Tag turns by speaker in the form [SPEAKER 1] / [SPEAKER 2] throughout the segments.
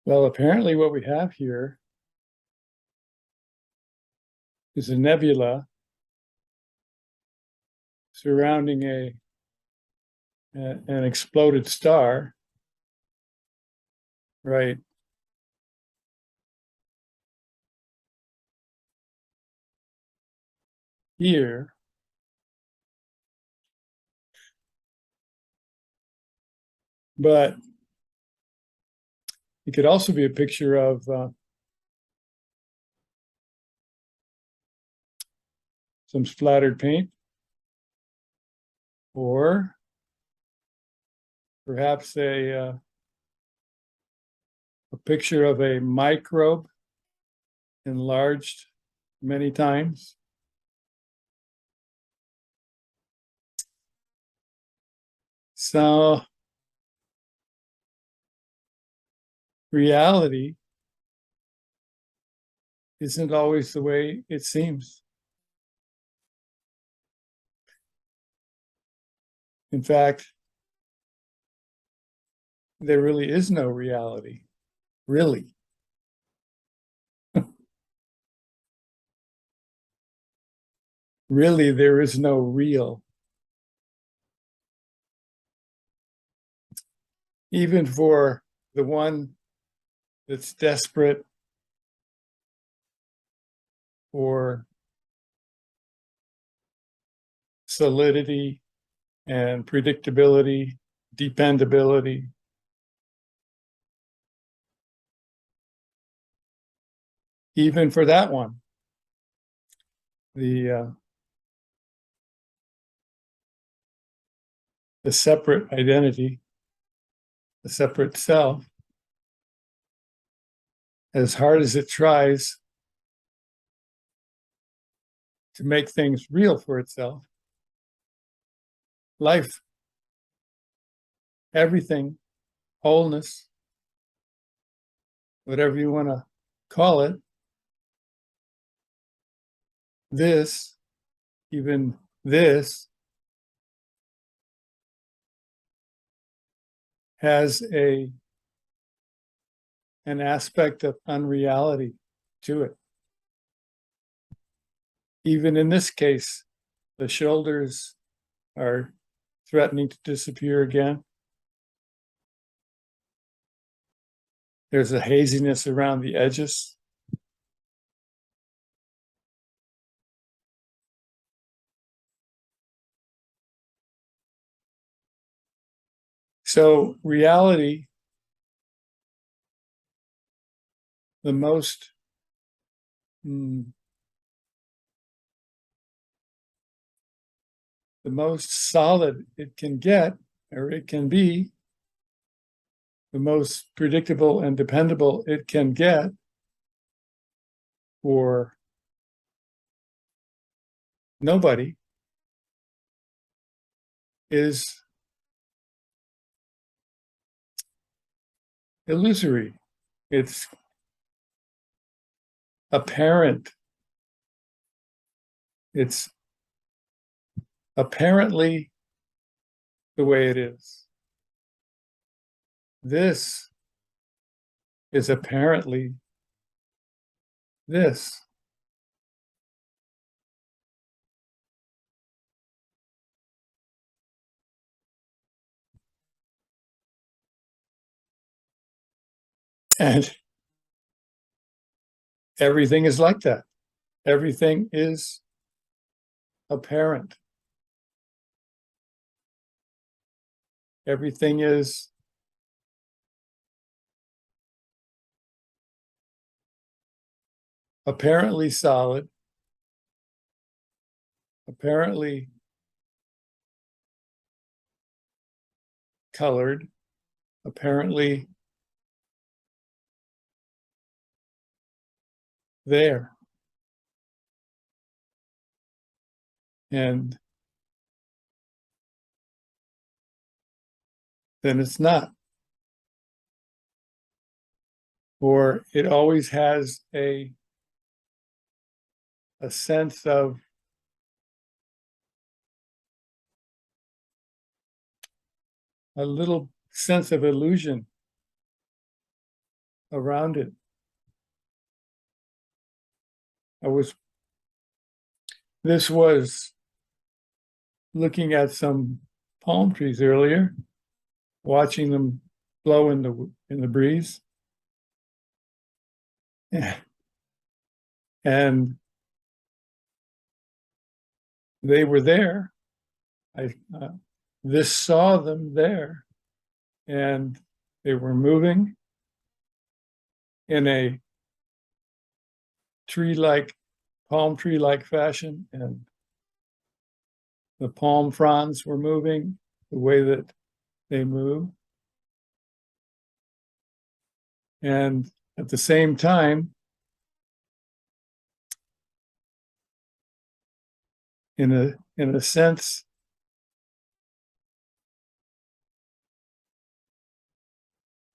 [SPEAKER 1] Well, apparently what we have here is a nebula surrounding an exploded star, right here. But it could also be a picture of some splattered paint, or perhaps a picture of a microbe enlarged many times. So reality isn't always the way it seems. In fact, there really is no reality, really. Really, there is no real. Even for the one that's desperate for solidity and predictability, dependability. Even for that one, the separate identity, the separate self, as hard as it tries to make things real for itself, life, everything, wholeness, whatever you want to call it, this, even this, has an aspect of unreality to it. Even in this case, the shoulders are threatening to disappear again. There's a haziness around the edges. So reality, the most solid it can get, or it can be, the most predictable and dependable it can get for nobody, is illusory. It's apparent. It's apparently the way it is. This is apparently this. And everything is like that. Everything is apparent. Everything is apparently solid, apparently colored, apparently there. And then it's not. Or it always has a sense of a little sense of illusion around it. This was looking at some palm trees earlier, watching them blow in the breeze. And they were there. I this saw them there, and they were moving in a palm tree-like fashion, and the palm fronds were moving the way that they move. And at the same time, in a sense,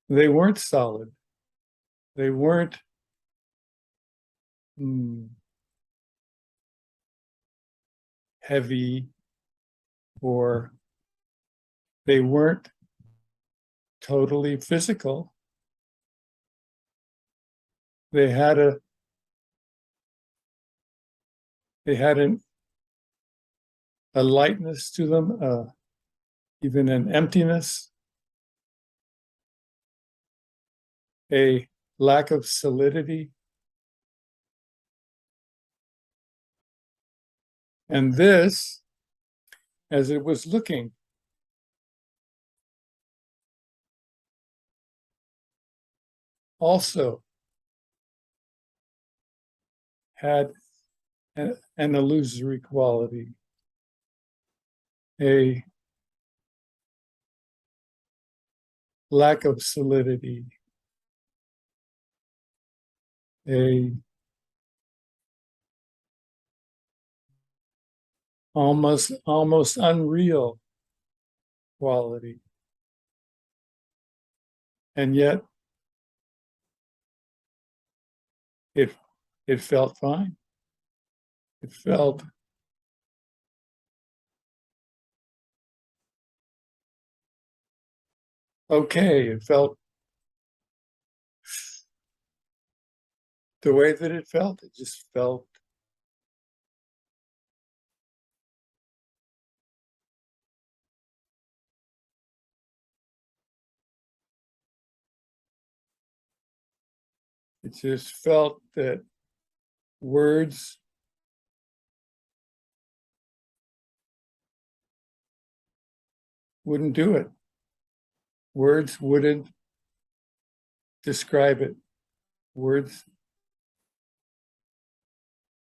[SPEAKER 1] they weren't solid. They weren't heavy, or they weren't totally physical. They had a lightness to them, even an emptiness, a lack of solidity. And this, as it was looking, also had an illusory quality, a lack of solidity, a almost unreal quality. And yet it felt fine. It felt okay. It felt the way that it felt. It just felt that words wouldn't do it. Words wouldn't describe it. Words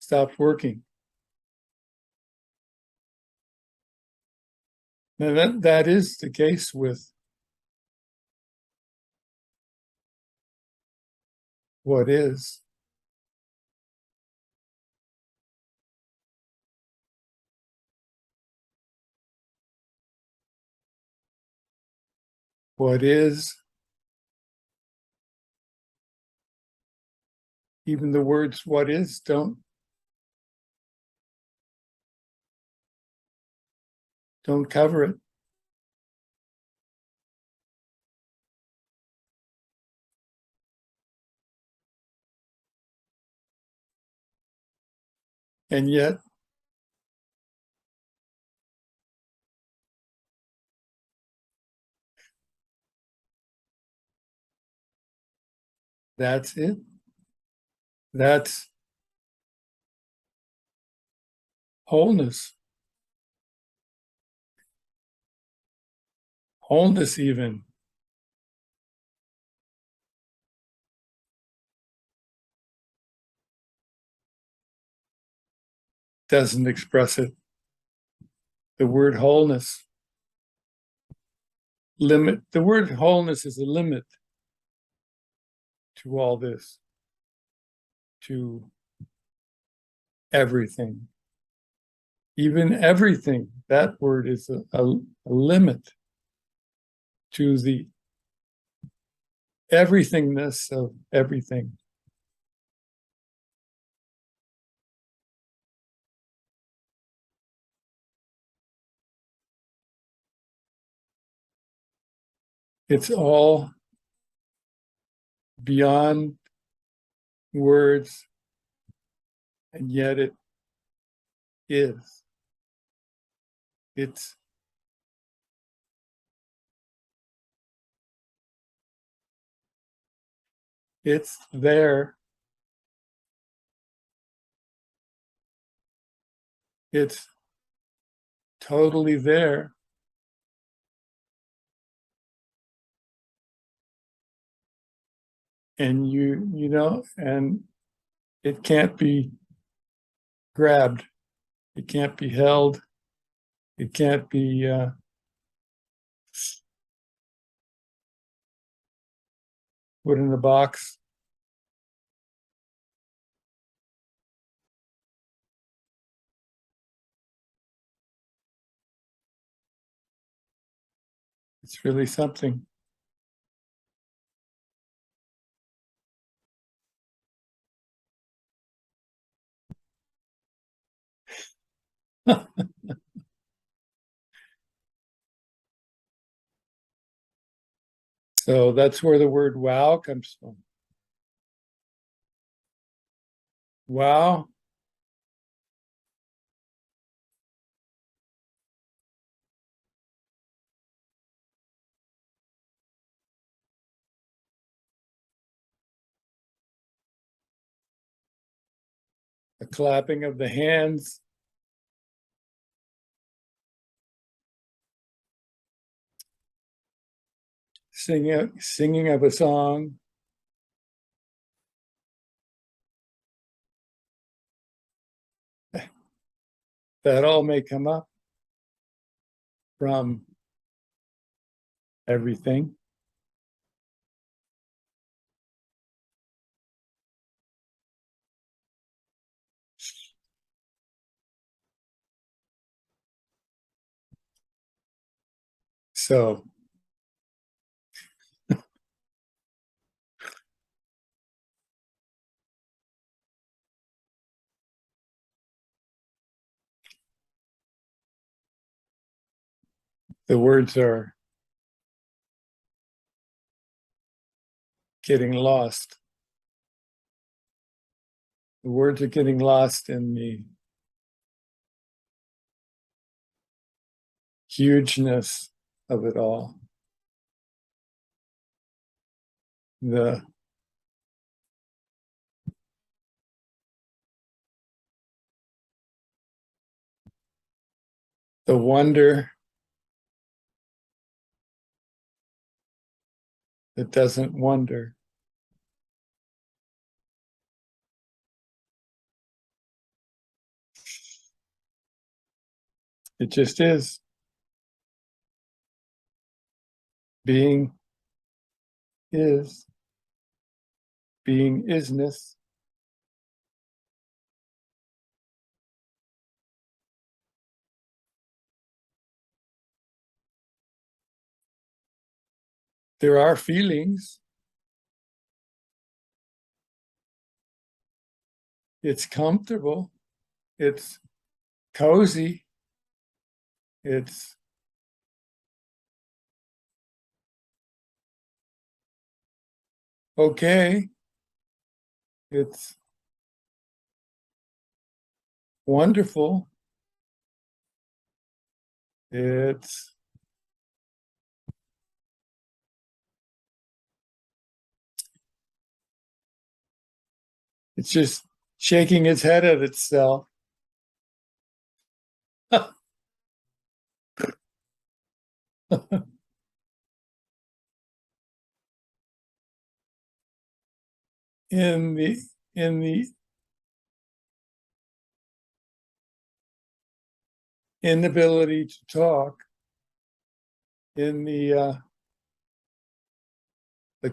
[SPEAKER 1] stopped working. Now that is the case with what is. What is, even the words what is don't cover it. And yet that's it. That's wholeness. Wholeness even. Doesn't express it. The word wholeness the word wholeness is a limit to all this, to everything. Even everything, that word is a limit to the everythingness of everything. It's all beyond words, and yet it is. It's there. It's totally there. And you know, and it can't be grabbed. It can't be held. It can't be put in a box. It's really something. So that's where the word wow comes from. Wow. The clapping of the hands. Singing of a song. That all may come up from everything. So the words are getting lost. The words are getting lost in the hugeness of it all. The wonder that doesn't wonder. It just is. Being is. Being isness. There are feelings. It's comfortable. It's cozy. It's okay. It's wonderful. It's just shaking its head at itself. in the in the inability to talk, in the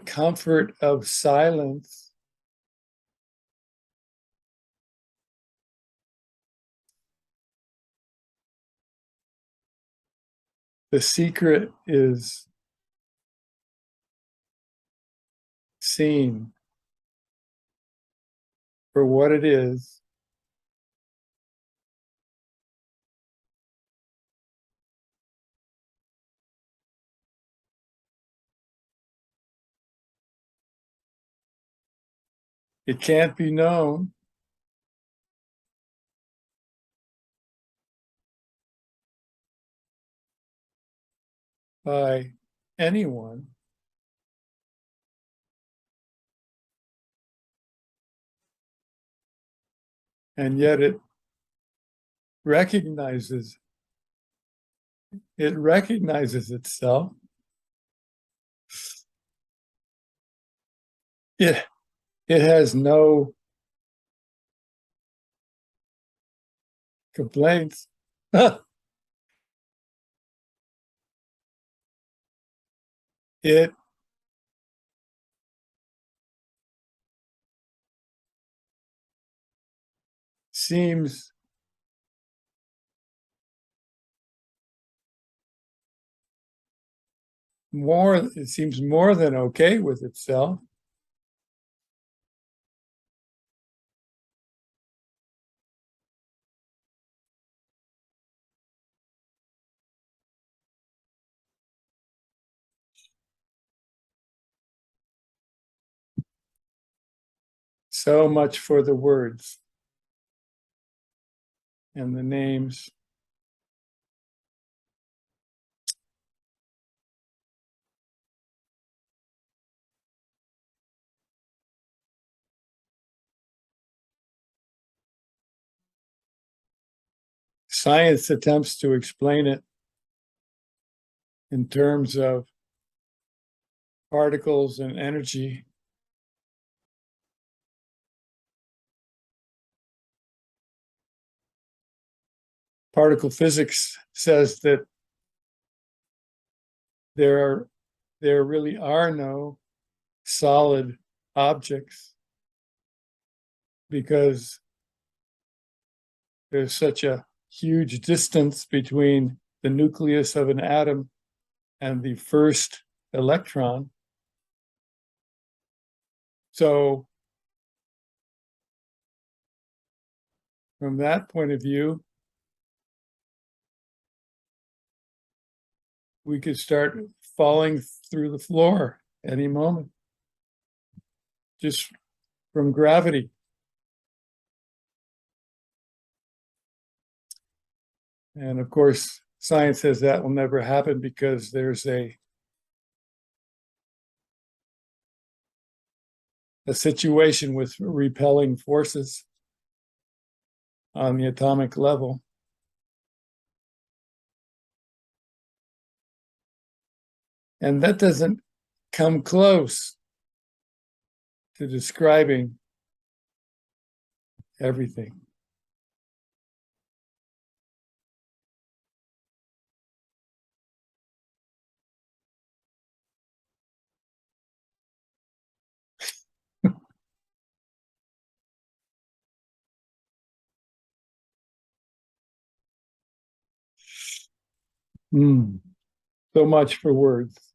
[SPEAKER 1] comfort of silence, the secret is seen for what it is. It can't be known by anyone, and yet recognizes it recognizes itself. It it has no complaints. It seems more than okay with itself. So much for the words and the names. Science attempts to explain it in terms of particles and energy. Particle physics says that there really are no solid objects because there's such a huge distance between the nucleus of an atom and the first electron. So from that point of view, we could start falling through the floor any moment, just from gravity. And of course, science says that will never happen because there's a situation with repelling forces on the atomic level. And that doesn't come close to describing everything. So much for words.